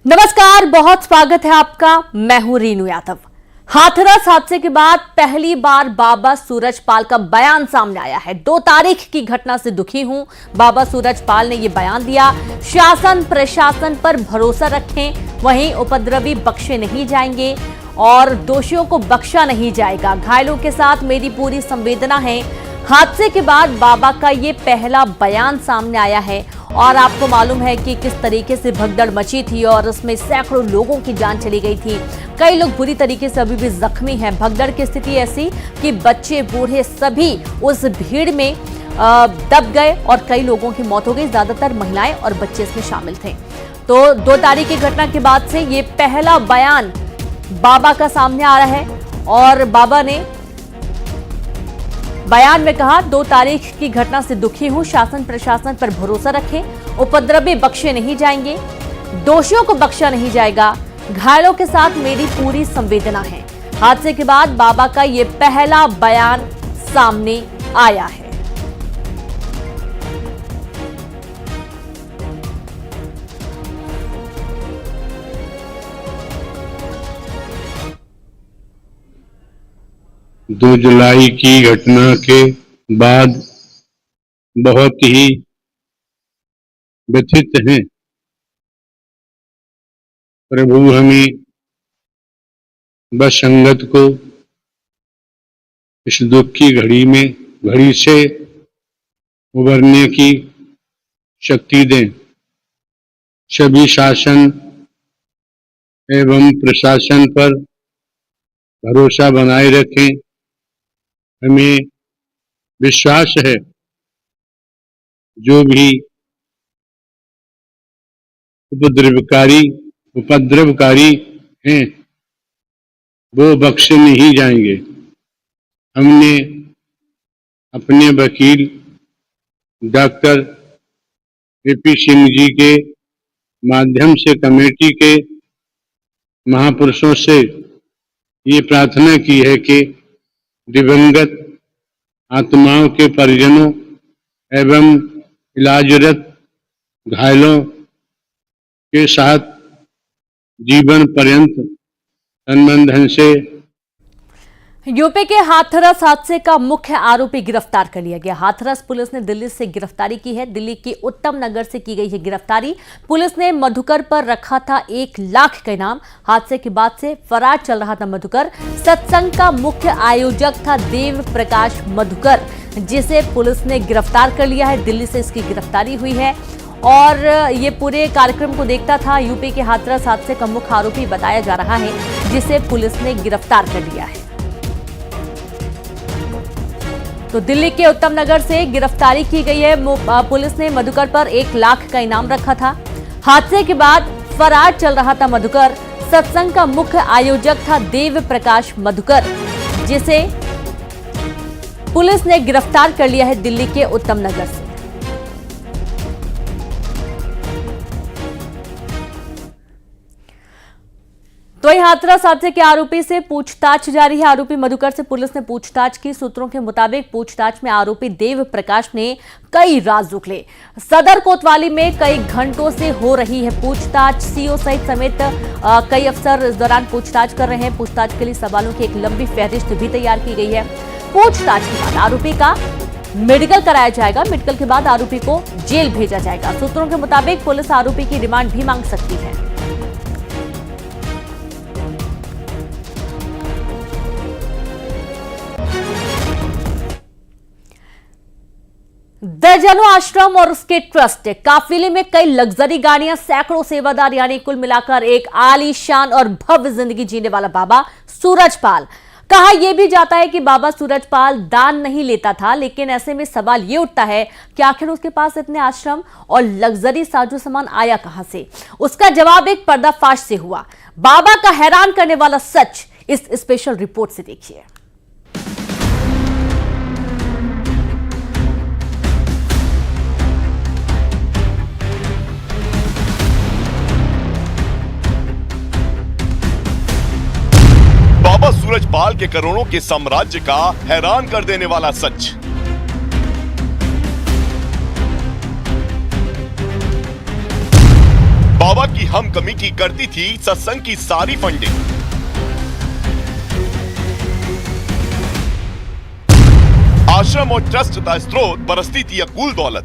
नमस्कार, बहुत स्वागत है आपका। मैं हूं रीनू यादव। हाथरस हादसे के बाद पहली बार बाबा सूरजपाल का बयान सामने आया है। 2 तारीख की घटना से दुखी हूं, बाबा सूरजपाल ने यह बयान दिया। शासन प्रशासन पर भरोसा रखें, वहीं उपद्रवी बख्शे नहीं जाएंगे और दोषियों को बख्शा नहीं जाएगा। घायलों के साथ मेरी पूरी संवेदना है। हादसे के बाद बाबा का ये पहला बयान सामने आया है और आपको मालूम है कि किस तरीके से भगदड़ मची थी और उसमें सैकड़ों लोगों की जान चली गई थी। कई लोग बुरी तरीके से अभी भी जख्मी हैं। भगदड़ की स्थिति ऐसी कि बच्चे बूढ़े सभी उस भीड़ में दब गए और कई लोगों की मौत हो गई। ज्यादातर महिलाएं और बच्चे इसमें शामिल थे। तो 2 तारीख की घटना के बाद से ये पहला बयान बाबा का सामने आ रहा है और बाबा ने बयान में कहा, 2 तारीख की घटना से दुखी हूं, शासन प्रशासन पर भरोसा रखें, उपद्रवी बख्शे नहीं जाएंगे, दोषियों को बख्शा नहीं जाएगा, घायलों के साथ मेरी पूरी संवेदना है। हादसे के बाद बाबा का यह पहला बयान सामने आया है। दो जुलाई की घटना के बाद बहुत ही व्यथित हैं। प्रभु हमें बस संगत को इस दुख की घड़ी से उबरने की शक्ति दें। सभी शासन एवं प्रशासन पर भरोसा बनाए रखें। हमें विश्वास है जो भी उपद्रवकारी हैं वो बख्शे नहीं जाएंगे। हमने अपने वकील डॉक्टर ए.पी. सिंह जी के माध्यम से कमेटी के महापुरुषों से ये प्रार्थना की है कि दिवंगत आत्माओं के परिजनों एवं इलाजरत घायलों के साथ जीवन पर्यंत संबंधन से। यूपी के हाथरस हादसे का मुख्य आरोपी गिरफ्तार कर लिया गया। हाथरस पुलिस ने दिल्ली से गिरफ्तारी की है। दिल्ली के उत्तम नगर से की गई है गिरफ्तारी। पुलिस ने मधुकर पर रखा था 1 लाख का इनाम। हादसे के बाद से फरार चल रहा था मधुकर। सत्संग का मुख्य आयोजक था देव प्रकाश मधुकर, जिसे पुलिस ने गिरफ्तार कर लिया है। दिल्ली से इसकी गिरफ्तारी हुई है और ये पूरे कार्यक्रम को देखता था। यूपी के हाथरस हादसे का मुख्य आरोपी बताया जा रहा है, जिसे पुलिस ने गिरफ्तार कर लिया है। तो दिल्ली के उत्तम नगर से गिरफ्तारी की गई है। पुलिस ने मधुकर पर 1 लाख का इनाम रखा था। हादसे के बाद फरार चल रहा था मधुकर। सत्संग का मुख्य आयोजक था देव प्रकाश मधुकर, जिसे पुलिस ने गिरफ्तार कर लिया है दिल्ली के उत्तम नगर से। तो यह हाथरस हादसे के आरोपी से पूछताछ जारी है। आरोपी मधुकर से पुलिस ने पूछताछ की। सूत्रों के मुताबिक पूछताछ में आरोपी देव प्रकाश ने कई राज उगले। सदर कोतवाली में कई घंटों से हो रही है पूछताछ। सीओ समेत कई अफसर इस दौरान पूछताछ कर रहे हैं। पूछताछ के लिए सवालों की एक लंबी फहरिस्त भी तैयार की गई है। पूछताछ के बाद आरोपी का मेडिकल कराया जाएगा। मेडिकल के बाद आरोपी को जेल भेजा जाएगा। सूत्रों के मुताबिक पुलिस आरोपी की रिमांड भी मांग सकती है। दर्जनों आश्रम और उसके ट्रस्ट, काफिले में कई लग्जरी गाड़ियां, सैकड़ों सेवादार, यानी कुल मिलाकर एक आलीशान और भव्य जिंदगी जीने वाला बाबा सूरजपाल। कहा यह भी जाता है कि बाबा सूरजपाल दान नहीं लेता था, लेकिन ऐसे में सवाल यह उठता है कि आखिर उसके पास इतने आश्रम और लग्जरी साजो सामान आया कहां से। उसका जवाब एक पर्दाफाश से हुआ। बाबा का हैरान करने वाला सच इस स्पेशल रिपोर्ट से देखिए। बाबा सूरजपाल के करोड़ों के साम्राज्य का हैरान कर देने वाला सच। बाबा की हम कमेटी करती थी सत्संग की सारी फंडिंग। आश्रम और ट्रस्ट का स्रोत बरसती थी अकूल दौलत।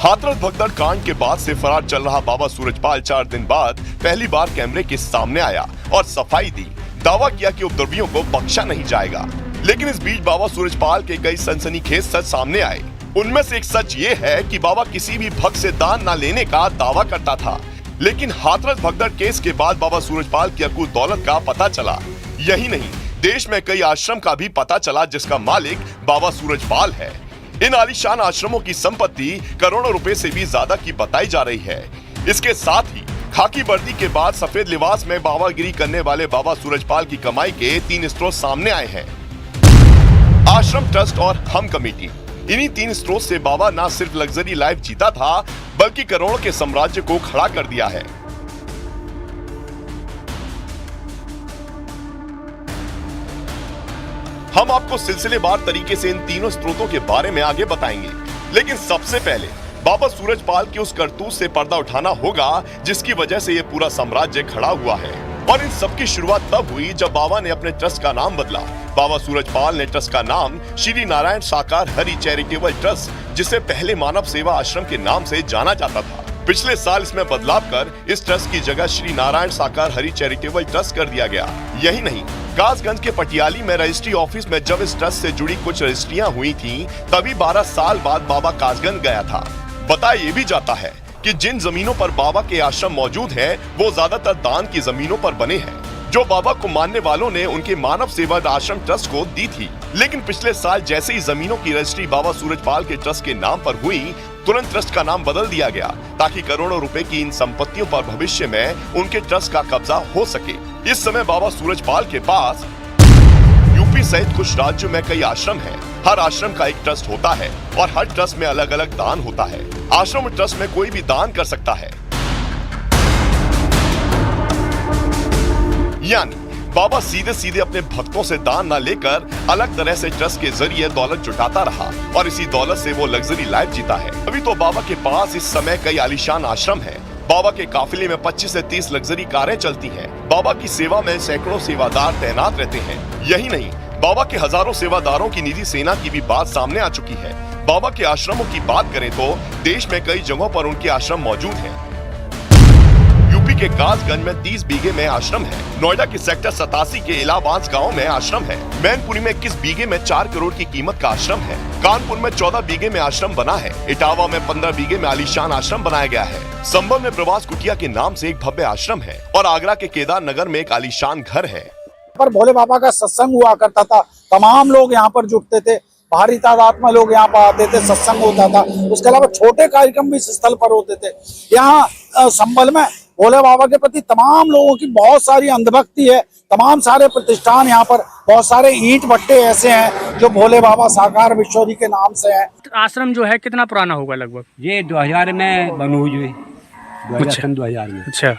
हाथरस भगदड़ कांड के बाद से फरार चल रहा बाबा सूरजपाल 4 दिन बाद पहली बार कैमरे के सामने आया और सफाई दी। दावा किया कि उपद्रवियों को बख्शा नहीं जाएगा। लेकिन इस बीच बाबा सूरजपाल के कई सनसनीखेज सच सामने आए। उनमें से एक सच ये है कि बाबा किसी भी भक्त से दान न लेने का दावा करता था। लेकिन हाथरस भगदड़ केस के बाद बाबा सूरजपाल की अकूल दौलत का पता चला। यही नहीं, देश में कई आश्रम का भी पता चला जिसका मालिक बाबा सूरजपाल है। इन आलीशान आश्रमों की संपत्ति करोड़ों रुपए से भी ज्यादा की बताई जा रही है। इसके साथ ही खाकी वर्दी के बाद सफेद लिबास में बाबागिरी करने वाले बाबा सूरजपाल की कमाई के 3 स्रोत सामने आए हैं। आश्रम, ट्रस्ट और हम कमेटी। इन्हीं 3 स्रोत से बाबा न सिर्फ लग्जरी लाइफ जीता था बल्कि करोड़ों के साम्राज्य को खड़ा कर दिया है। हम आपको सिलसिलेवार तरीके से इन तीनों स्रोतों के बारे में आगे बताएंगे। लेकिन सबसे पहले बाबा सूरजपाल की उस करतूत से पर्दा उठाना होगा जिसकी वजह से ये पूरा साम्राज्य खड़ा हुआ है। और इन सब की शुरुआत तब हुई जब बाबा ने अपने ट्रस्ट का नाम बदला। बाबा सूरजपाल ने ट्रस्ट का नाम श्री नारायण साकार हरि चैरिटेबल ट्रस्ट, जिसे पहले मानव सेवा आश्रम के नाम से जाना जाता था, पिछले साल इसमें बदलाव कर इस ट्रस्ट की जगह श्री नारायण साकार हरि चैरिटेबल ट्रस्ट कर दिया गया। यही नहीं, कासगंज के पटियाली में रजिस्ट्री ऑफिस में जब इस ट्रस्ट से जुड़ी कुछ रजिस्ट्रियां हुई थीं, तभी 12 साल बाद बाबा कासगंज गया था। बताया ये भी जाता है कि जिन जमीनों पर बाबा के आश्रम मौजूद हैं, वो ज्यादातर दान की जमीनों पर बने हैं जो बाबा को मानने वालों ने उनके मानव सेवा आश्रम ट्रस्ट को दी थी। लेकिन पिछले साल जैसे ही जमीनों की रजिस्ट्री बाबा सूरजपाल के ट्रस्ट के नाम पर हुई, तुरंत ट्रस्ट का नाम बदल दिया गया ताकि करोड़ों रुपए की इन संपत्तियों पर भविष्य में उनके ट्रस्ट का कब्जा हो सके। इस समय बाबा सूरजपाल के पास यूपी सहित कुछ राज्यों में कई आश्रम हैं। हर आश्रम का एक ट्रस्ट होता है और हर ट्रस्ट में अलग अलग दान होता है। आश्रम और ट्रस्ट में कोई भी दान कर सकता है। यानी बाबा सीधे सीधे अपने भक्तों से दान न लेकर अलग तरह से ट्रस्ट के जरिए दौलत जुटाता रहा और इसी दौलत से वो लग्जरी लाइफ जीता है। अभी तो बाबा के पास इस समय कई आलीशान आश्रम है। बाबा के काफिले में 25 से 30 लग्जरी कारें चलती हैं। बाबा की सेवा में सैकड़ों सेवादार तैनात रहते हैं। यही नहीं, बाबा के हजारों सेवादारों की निधि सेना की भी बात सामने आ चुकी है। बाबा के आश्रमों की बात करें तो देश में कई जगहों पर उनके आश्रम मौजूद हैं। यूपी के कासगंज में 30 बीघे में आश्रम है। नोएडा के सेक्टर 87 के इलाबांस गांव में आश्रम है। मैनपुरी में 21 बीघे में 4 करोड़ की कीमत का आश्रम है। कानपुर में 14 बीघे में आश्रम बना है। इटावा में 15 बीघे में आलीशान आश्रम बनाया गया है। संभल में प्रवास कुटिया के नाम से एक भव्य आश्रम है और आगरा के केदार नगर में एक आलीशान घर है। पर भोले बाबा का सत्संग हुआ करता था। तमाम लोग यहाँ पर जुटते थे, भारी तादाद में लोग यहाँ पर आते थे, सत्संग होता था। उसके अलावा छोटे कार्यक्रम भी इस स्थल पर होते थे। यहाँ संभल में भोले बाबा के प्रति तमाम लोगों की बहुत सारी अंधभक्ति है। तमाम सारे प्रतिष्ठान यहाँ पर, बहुत सारे ईंट भट्टे ऐसे हैं जो भोले बाबा साकार विश्वरी के नाम से हैं। आश्रम जो है कितना पुराना होगा लगभग? ये 2000 में बनी हुई है। 2000 में। अच्छा,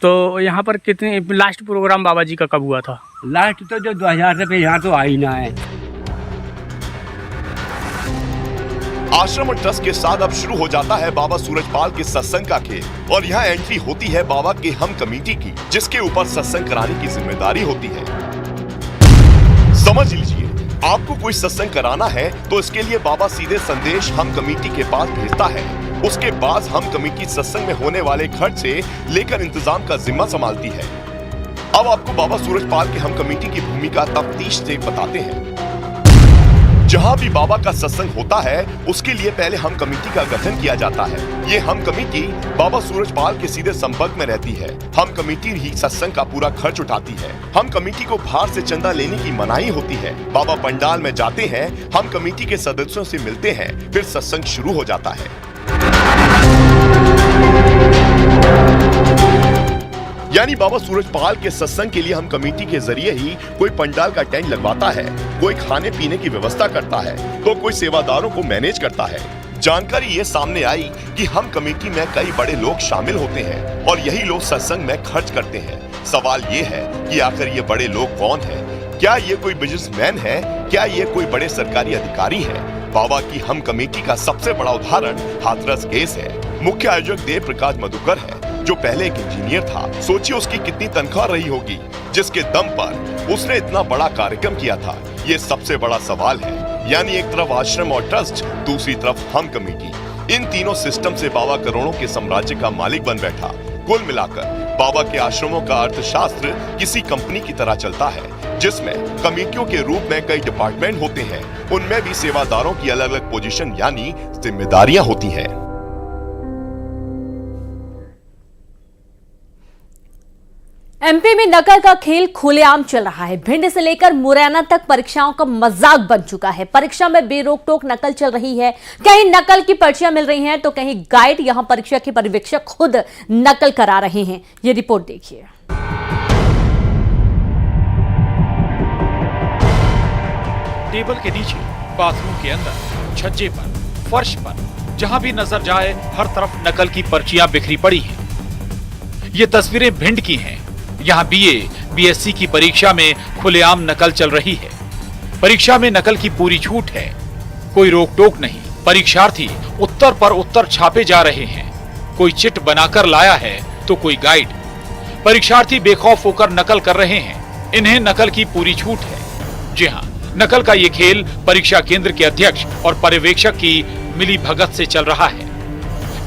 तो यहाँ पर कितने लास्ट प्रोग्राम बाबा जी का कब हुआ था? लास्ट तो जो 2000 से यहाँ तो आ ही ना है। आश्रम और ट्रस्ट के साथ अब शुरू हो जाता है बाबा सूरजपाल के सत्संग का खेल और यहाँ एंट्री होती है बाबा के हम कमेटी की, जिसके ऊपर सत्संग कराने की जिम्मेदारी होती है। समझ लीजिए, आपको कोई सत्संग कराना है तो इसके लिए बाबा सीधे संदेश हम कमेटी के पास भेजता है। उसके बाद हम कमेटी सत्संग में होने वाले खर्च से लेकर इंतजाम का जिम्मा संभालती है। अब आपको बाबा सूरजपाल के हम कमेटी की भूमिका तफ्तीश से बताते हैं। जहां भी बाबा का सत्संग होता है उसके लिए पहले हम कमेटी का गठन किया जाता है। ये हम कमेटी बाबा सूरजपाल के सीधे संपर्क में रहती है। हम कमेटी ही सत्संग का पूरा खर्च उठाती है। हम कमेटी को बाहर से चंदा लेने की मनाही होती है। बाबा पंडाल में जाते हैं, हम कमेटी के सदस्यों से मिलते हैं, फिर सत्संग शुरू हो जाता है। यानी बाबा सूरजपाल के सत्संग के लिए हम कमेटी के जरिए ही कोई पंडाल का टेंट लगवाता है, कोई खाने पीने की व्यवस्था करता है, तो कोई सेवादारों को मैनेज करता है। जानकारी ये सामने आई कि हम कमेटी में कई बड़े लोग शामिल होते हैं और यही लोग सत्संग में खर्च करते हैं। सवाल ये है कि आखिर ये बड़े लोग कौन हैं? क्या ये कोई बिजनेसमैन है? क्या ये कोई बड़े सरकारी अधिकारी है? बाबा की हम कमेटी का सबसे बड़ा उदाहरण हाथरस केस है। मुख्य आयोजक देव प्रकाश मधुकर है, जो पहले एक इंजीनियर था। सोचिए उसकी कितनी तनख्वाह रही होगी, जिसके दम पर उसने इतना बड़ा कार्यक्रम किया था। ये सबसे बड़ा सवाल है। यानी एक तरफ आश्रम और ट्रस्ट, दूसरी तरफ हम कमेटी। इन तीनों सिस्टम से बाबा करोड़ों के साम्राज्य का मालिक बन बैठा। कुल मिलाकर बाबा के आश्रमों का अर्थशास्त्र किसी कंपनी की तरह चलता है, जिसमें कमेटियों के रूप में कई डिपार्टमेंट होते हैं। उनमें भी सेवादारों की अलग अलग पोजीशन यानी जिम्मेदारियां होती हैं। एमपी में नकल का खेल खुलेआम चल रहा है। भिंड से लेकर मुरैना तक परीक्षाओं का मजाक बन चुका है। परीक्षा में बेरोक टोक नकल चल रही है। कहीं नकल की पर्चियां मिल रही हैं तो कहीं गाइड, यहां परीक्षा के पर्यवेक्षक खुद नकल करा रहे हैं। ये रिपोर्ट देखिए। टेबल के नीचे, बाथरूम के अंदर, छज्जे पर, फर्श पर, जहां भी नजर जाए हर तरफ नकल की पर्चियां बिखरी पड़ी हैं। ये तस्वीरें भिंड की हैं। यहाँ बीए, बीएससी की परीक्षा में खुलेआम नकल चल रही है। परीक्षा में नकल की पूरी छूट है, कोई रोक टोक नहीं। परीक्षार्थी उत्तर पर उत्तर छापे जा रहे हैं। कोई चिट बनाकर लाया है तो कोई गाइड। परीक्षार्थी बेखौफ होकर नकल कर रहे हैं। इन्हें नकल की पूरी छूट है। जी हाँ, नकल का ये खेल परीक्षा केंद्र के अध्यक्ष और पर्यवेक्षक की मिली भगत से चल रहा है।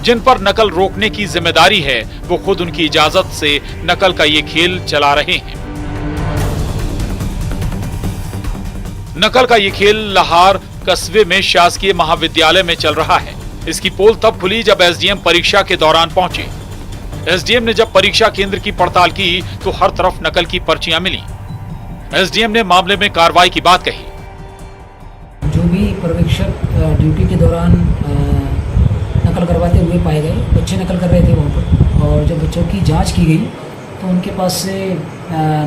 जिन पर नकल रोकने की जिम्मेदारी है वो खुद उनकी इजाजत से नकल का ये खेल चला रहे हैं। नकल का ये खेल लाहौर कस्बे में शासकीय महाविद्यालय में चल रहा है। इसकी पोल तब खुली जब एसडीएम परीक्षा के दौरान पहुंचे। एसडीएम ने जब परीक्षा केंद्र की पड़ताल की तो हर तरफ नकल की पर्चियां मिली। एसडीएम ने मामले में कार्रवाई की बात कही। जो भी पर्यवेक्षक ड्यूटी के दौरान नकल करवाते हुए पाए गए, बच्चे नकल कर रहे थे वहाँ पर, और जब बच्चों की जांच की गई तो उनके पास से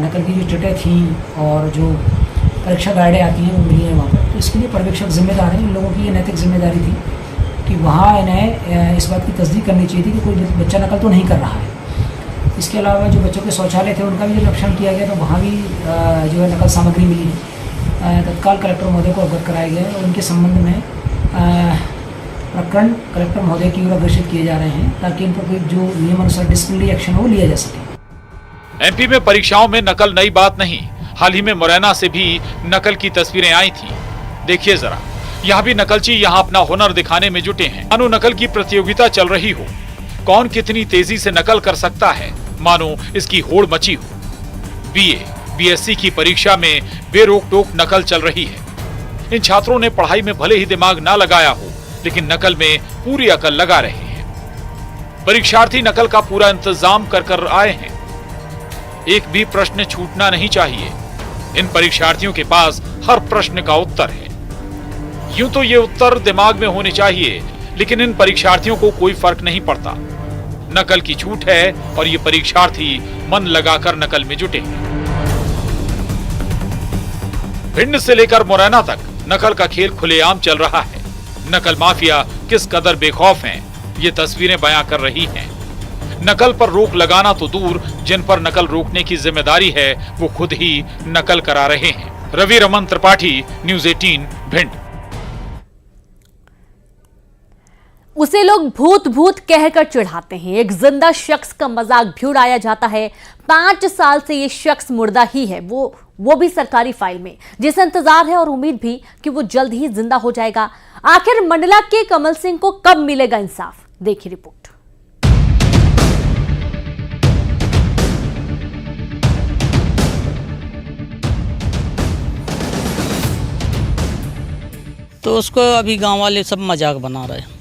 नकल की जो चिटें थी और जो परीक्षा गाइडें आती हैं वो मिली हैं वहाँ पर। तो इसके लिए पर्यवेक्षक जिम्मेदार हैं। इन लोगों की ये नैतिक जिम्मेदारी थी कि वहाँ इन्हें इस बात की तस्दीक करनी चाहिए थी कि कोई बच्चा नकल तो नहीं कर रहा है। इसके अलावा जो बच्चों के शौचालय थे उनका भी निरीक्षण किया गया तो वहाँ भी जो है नकल सामग्री मिली है। तत्काल कलेक्टर महोदय को अवगत कराया गया है और उनके संबंध में प्रकरण कलेक्टर महोदय की ओर अग्रसित किए जा रहे हैं ताकि इन पर कोई जो नियमानुसार डिसिप्लिनरी एक्शन हो लिया जा सके। एमपी में परीक्षाओं में नकल नई बात नहीं। हाल ही में मुरैना से भी नकल की तस्वीरें आई थी। देखिए जरा, यहाँ भी नकलची यहाँ अपना हुनर दिखाने में जुटे हैं। मानो नकल की प्रतियोगिता चल रही हो। कौन कितनी तेजी से नकल कर सकता है, मानो इसकी होड़ मची हो। बीए, बीएससी की परीक्षा में बेरोक टोक नकल चल रही है। इन छात्रों ने पढ़ाई में भले ही दिमाग ना लगाया हो, लेकिन नकल में पूरी अकल लगा रहे हैं। परीक्षार्थी नकल का पूरा इंतजाम कर आए हैं। एक भी प्रश्न छूटना नहीं चाहिए। इन परीक्षार्थियों के पास हर प्रश्न का उत्तर है। यूं तो ये उत्तर दिमाग में होने चाहिए, लेकिन इन परीक्षार्थियों को कोई फर्क नहीं पड़ता। नकल की छूट है और ये परीक्षार्थी मन लगाकर नकल में जुटे हैं। भिंड से लेकर मुरैना तक नकल का खेल खुलेआम चल रहा है। नकल माफिया किस कदर बेखौफ हैं, ये तस्वीरें बयां कर रही हैं। नकल पर रोक लगाना तो दूर, जिन पर नकल रोकने की जिम्मेदारी है वो खुद ही नकल करा रहे हैं। रवि रमन त्रिपाठी, न्यूज़ 18, भिंड। उसे लोग भूत भूत कहकर चिढ़ाते हैं। एक जिंदा शख्स का मजाक भी उड़ाया जाता है। 5 साल से ये शख्स मुर्दा ही है, वो भी सरकारी फाइल में, जिसे इंतजार है और उम्मीद भी कि वो जल्द ही जिंदा हो जाएगा। आखिर मंडला के कमल सिंह को कब मिलेगा इंसाफ? देखिए रिपोर्ट। तो उसको अभी गांव वाले सब मजाक बना रहे हैं।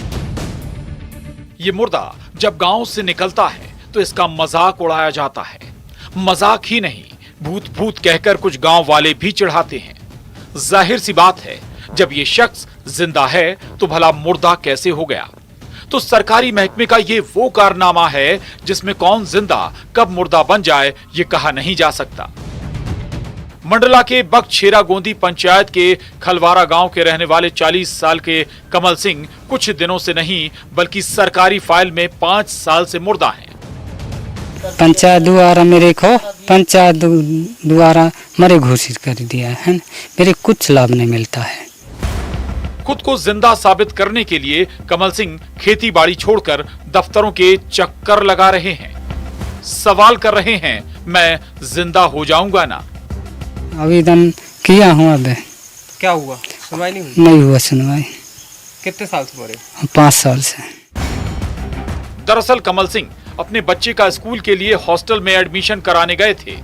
ये मुर्दा जब गांव से निकलता है तो इसका मजाक उड़ाया जाता है। मजाक ही नहीं, भूत भूत कहकर कुछ गांव वाले भी चिढ़ाते हैं। जाहिर सी बात है, जब ये शख्स जिंदा है तो भला मुर्दा कैसे हो गया? तो सरकारी महकमे का ये वो कारनामा है जिसमें कौन जिंदा कब मुर्दा बन जाए ये कहा नहीं जा सकता। मंडला के बगछेरा गोंदी पंचायत के खलवारा गांव के रहने वाले 40 साल के कमल सिंह कुछ दिनों से नहीं बल्कि सरकारी फाइल में 5 साल से मुर्दा हैं। पंचायत द्वारा मेरे को पंचायत द्वारा मरे घोषित कर दिया है। मेरे कुछ लाभ नहीं मिलता है। खुद को जिंदा साबित करने के लिए कमल सिंह खेती बाड़ी छोड़कर दफ्तरों के चक्कर लगा रहे हैं। सवाल कर रहे हैं, मैं जिंदा हो जाऊंगा ना? आवेदन किया हूँ। अब क्या हुआ? सुनवाई नहीं हुई? नहीं हुआ सुनवाई। कितने साल से पढ़े? 5 साल से। दरअसल कमल सिंह अपने बच्चे का स्कूल के लिए हॉस्टल में एडमिशन कराने गए थे,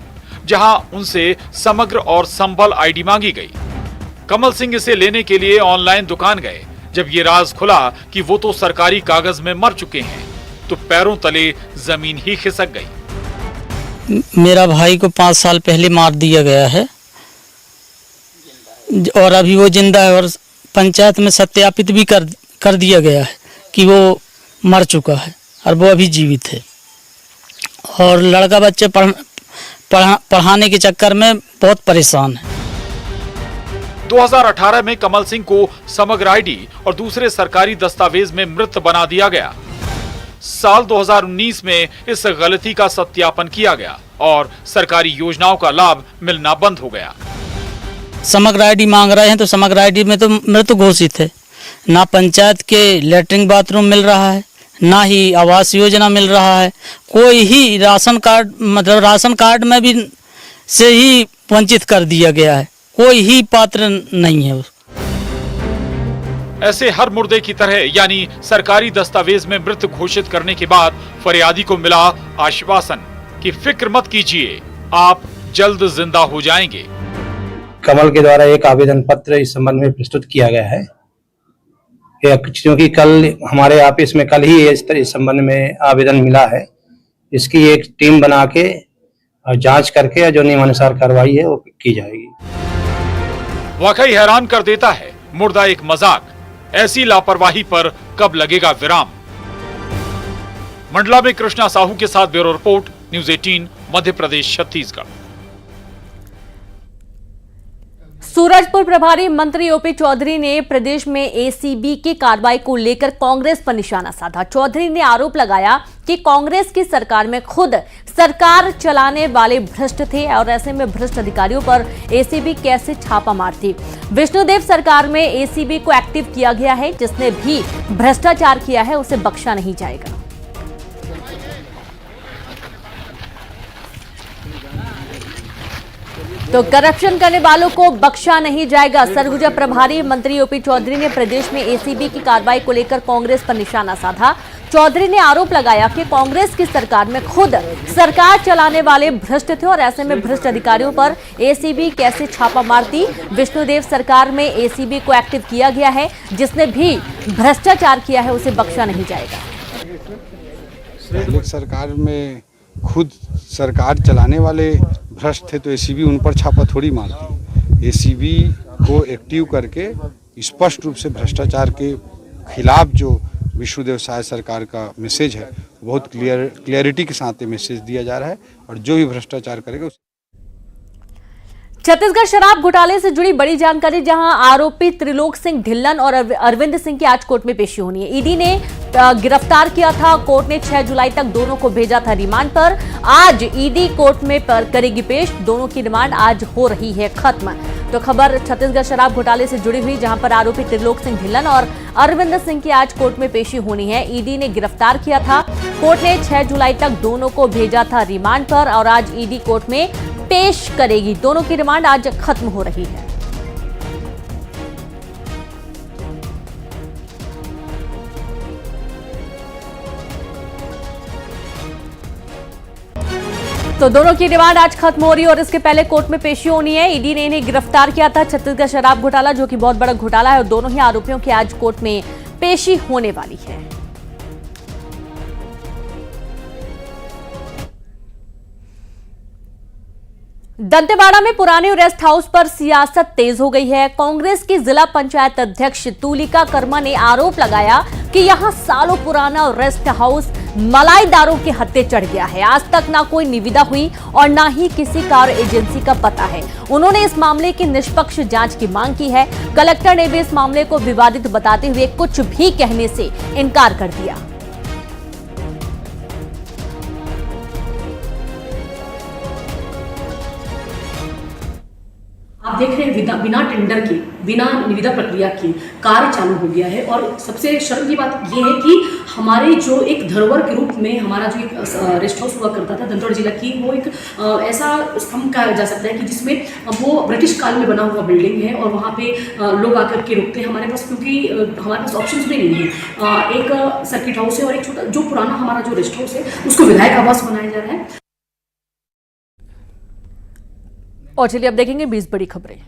जहां उनसे समग्र और संबल आईडी मांगी गई। कमल सिंह इसे लेने के लिए ऑनलाइन दुकान गए। जब ये राज खुला कि वो तो सरकारी कागज में मर चुके हैं, तो पैरों तले जमीन ही खिसक गई। मेरा भाई को 5 साल पहले मार दिया गया है और अभी वो जिंदा है, और पंचायत में सत्यापित भी कर दिया गया है कि वो मर चुका है और वो अभी जीवित है। और लड़का बच्चे पढ़ाने के चक्कर में बहुत परेशान है। 2018 में कमल सिंह को समग्र आईडी और दूसरे सरकारी दस्तावेज में मृत बना दिया गया। साल 2019 में इस गलती का सत्यापन किया गया और सरकारी योजनाओं का लाभ मिलना बंद हो गया। समग्र आईडी मांग रहे हैं तो समग्र आईडी में तो मृत घोषित है। ना पंचायत के लैट्रिन बाथरूम मिल रहा है, ना ही आवास योजना मिल रहा है। कोई ही राशन कार्ड, मतलब राशन कार्ड में भी से ही वंचित कर दिया गया है। कोई ही पात्र नहीं है। ऐसे हर मुर्दे की तरह, यानी सरकारी दस्तावेज में मृत घोषित करने के बाद फरियादी को मिला आश्वासन कि फिक्र मत कीजिए, आप जल्द जिंदा हो जाएंगे। कमल के द्वारा एक आवेदन पत्र इस संबंध में प्रस्तुत किया गया है, क्योंकि कल हमारे ऑफिस में कल ही इस संबंध में आवेदन मिला है। इसकी एक टीम बना के जांच करके जो नियमानुसार कार्रवाई है वो की जाएगी। वाकई हैरान कर देता है, मुर्दा एक मजाक। ऐसी लापरवाही पर कब लगेगा विराम? मंडला में कृष्णा साहू के साथ bureau report, news 18, Madhya Pradesh, Chhattisgarh. Surajpur प्रभारी मंत्री ओपी चौधरी ने प्रदेश में एसीबी की कार्रवाई को लेकर कांग्रेस पर निशाना साधा। चौधरी ने आरोप लगाया कि कांग्रेस की सरकार में खुद सरकार चलाने वाले भ्रष्ट थे और ऐसे में भ्रष्ट अधिकारियों पर एसीबी कैसे छापा मारती। विष्णुदेव सरकार में एसीबी को एक्टिव किया गया है। जिसने भी भ्रष्टाचार किया है उसे बख्शा नहीं जाएगा। तो करप्शन करने वालों को बख्शा नहीं जाएगा। सरगुजा प्रभारी मंत्री ओपी चौधरी ने प्रदेश में एसीबी की कार्रवाई को लेकर कांग्रेस पर निशाना साधा। चौधरी ने आरोप लगाया कि कांग्रेस की सरकार में खुद सरकार चलाने वाले भ्रष्ट थे और ऐसे में भ्रष्ट अधिकारियों पर एसीबी कैसे छापा मारती। विष्णुदेव सरकार में एसीबी को एक्टिव किया गया है। जिसने भी भ्रष्टाचार किया है उसे बख्शा नहीं जाएगा। सरकार में खुद सरकार चलाने वाले भ्रष्ट थे तो एसीबी उन पर छापा थोड़ी मारती। एसीबी को एक्टिव करके स्पष्ट रूप से भ्रष्टाचार के खिलाफ जो विष्णुदेव साय सरकार का मैसेज है बहुत क्लियरिटी के साथ मैसेज दिया जा रहा है और जो भी भ्रष्टाचार करेगा। छत्तीसगढ़ शराब घोटाले से जुड़ी बड़ी जानकारी, जहां आरोपी त्रिलोक सिंह ढिल्लन और अरविंद सिंह की आज कोर्ट में पेशी होनी है। ईडी ने गिरफ्तार किया था। कोर्ट ने 6 जुलाई तक दोनों को भेजा था रिमांड पर। आज ईडी कोर्ट में करेगी पेश। दोनों की रिमांड आज हो रही है खत्म। तो खबर छत्तीसगढ़ शराब घोटाले से जुड़ी हुई, जहां पर आरोपी त्रिलोक सिंह ढिल्लन और अरविंद सिंह की आज कोर्ट में पेशी होनी है। ईडी ने गिरफ्तार किया था। कोर्ट ने 6 जुलाई तक दोनों को भेजा था रिमांड पर और आज ईडी कोर्ट में पेश करेगी। दोनों की रिमांड आज खत्म हो रही है। तो दोनों की रिमांड आज खत्म हो रही है और इसके पहले कोर्ट में पेशी होनी है। ईडी ने इन्हें गिरफ्तार किया था। छत्तीसगढ़ शराब घोटाला जो कि बहुत बड़ा घोटाला है और दोनों ही आरोपियों की आज कोर्ट में पेशी होने वाली है। दंतेवाड़ा में पुराने रेस्ट हाउस पर सियासत तेज हो गई है। कांग्रेस की जिला पंचायत अध्यक्ष तुलिका कर्मा ने आरोप लगाया कि यहां सालों पुराना रेस्ट हाउस मलाईदारों के हत्थे चढ़ गया है। आज तक ना कोई निविदा हुई और ना ही किसी कार्य एजेंसी का पता है। उन्होंने इस मामले की निष्पक्ष जांच की मांग की है। कलेक्टर ने भी इस मामले को विवादित बताते हुए कुछ भी कहने से इनकार कर दिया। आप देख रहे हैं बिना टेंडर के, बिना निविदा प्रक्रिया के कार्य चालू हो गया है। और सबसे शर्म की बात यह है कि हमारे जो एक धरोहर के रूप में हमारा जो एक रेस्ट हाउस हुआ करता था दंतेवाड़ा जिला की, वो एक ऐसा स्तंभ कहा जा सकता है कि जिसमें वो ब्रिटिश काल में बना हुआ बिल्डिंग है और वहाँ पे लोग आकर के रुकते हैं हमारे पास, क्योंकि हमारे पास ऑप्शंस भी नहीं है। एक सर्किट हाउस है और एक छोटा जो पुराना हमारा जो रेस्ट हाउस है उसको विधायक आवास बनाया जा रहा है। और चलिए अब देखेंगे 20 बड़ी खबरें।